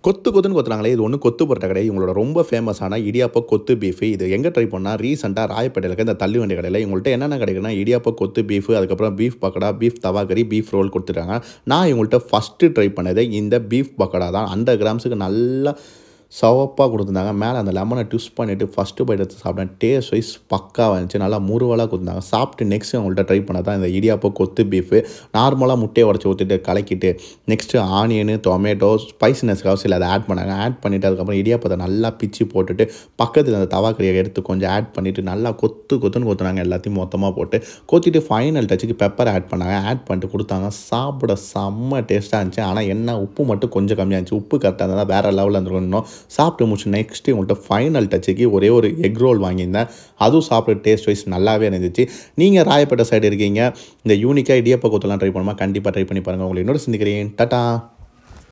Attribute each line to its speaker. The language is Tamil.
Speaker 1: கொத்து கொத்துன்னு கொத்துறாங்களே, இது ஒண்ணும் கொத்து பரோட்டா கிடையாது. இவங்களோட ரொம்ப ஃபேமஸான இடியாப்ப கொத்து பீஃப். இது எங்க ட்ரை பண்ணா, ரீசென்ட்டா ராயப்பேட்டையில இருக்க இந்த தள்ளுவண்டி கடையில இவங்கள்ட்ட என்னென்ன கிடைக்குன்னா, இடியாப்ப கொத்து பீஃப், அதுக்கப்புறம் பீஃப் பக்கோடா, பீஃப் தவா கறி, பீஃப் ரோல் குடுத்துட்டாங்க. நான் இவங்கள்ட்ட ஃபர்ஸ்ட்டு ட்ரை பண்ணது இந்த பீஃப் பக்கோடா தான். 100 கிராம்ஸுக்கு நல்லா சிவப்பா குடுத்துருந்தாங்க. மேல அந்த லெமன ட்விஸ்ட் பண்ணிட்டு ஃபர்ஸ்ட்டு பைட் எடுத்து சாப்பிட்டேன். டேஸ்ட் வைஸ் பக்காவா இருந்துச்சு. நல்லா முறுவலா குடுத்தாங்க. சாப்பிட்டு நெக்ஸ்ட் அவங்கள்ட்ட ட்ரை பண்ணது தான் இந்த இடியாப்ப கொத்து பீஃப். நார்மலா முட்டைய உடைச்சு ஊத்திட்டு கலக்கிட்டு, நெக்ஸ்ட் ஆனியனு, டொமேட்டோ, ஸ்பைசினஸ்க்காக சில அத ஆட் பண்ணாங்க. ஆட் பண்ணிட்டு அதுக்கப்புறம் இடியாப்பத்த நல்லா பிச்சு போட்டுட்டு, பக்கத்துல அந்த தவா கறிய எடுத்து கொஞ்சம் ஆட் பண்ணிட்டு, நல்லா கொத்து கொத்துன்னு கொத்துனாங்க எல்லாத்தையும் மொத்தமா போட்டு. கொத்திட்டு ஃபைனல் டச்சுக்கு பெப்பர் ஆட் பண்ணாங்க. ஆட் பண்ணிட்டு குடுத்தாங்க. சாப்பிட செம்ம டேஸ்ட்டா இருந்துச்சு. ஆனா என்ன உப்பு மட்டும் கொஞ்சம் கம்மியா இருந்துச்சு. உப்பு கரெக்ட்டா இருந்தா வேற லெவல்ல இருந்திருக்கும் இன்னும். சாப்பிட்டு முடிச்சு நெக்ஸ்ட் உங்கள்கிட்ட ஃபைனல் டச்சுக்கு ஒரே ஒரு எக் ரோல் வாங்கியிருந்தேன். அதுவும் சாப்பிட டேஸ்ட் வைஸ் நல்லாவே இருந்துச்சு. நீங்கள் ராயப்பேட்டை சைடு இருக்கீங்க, இந்த யூனிக்காக இடியாப்ப கொத்துலாம் ட்ரை பண்ணுமா, கண்டிப்பாக ட்ரை பண்ணி பாருங்கள். உங்களை இன்னொரு சந்திக்கிறேன். டாடா.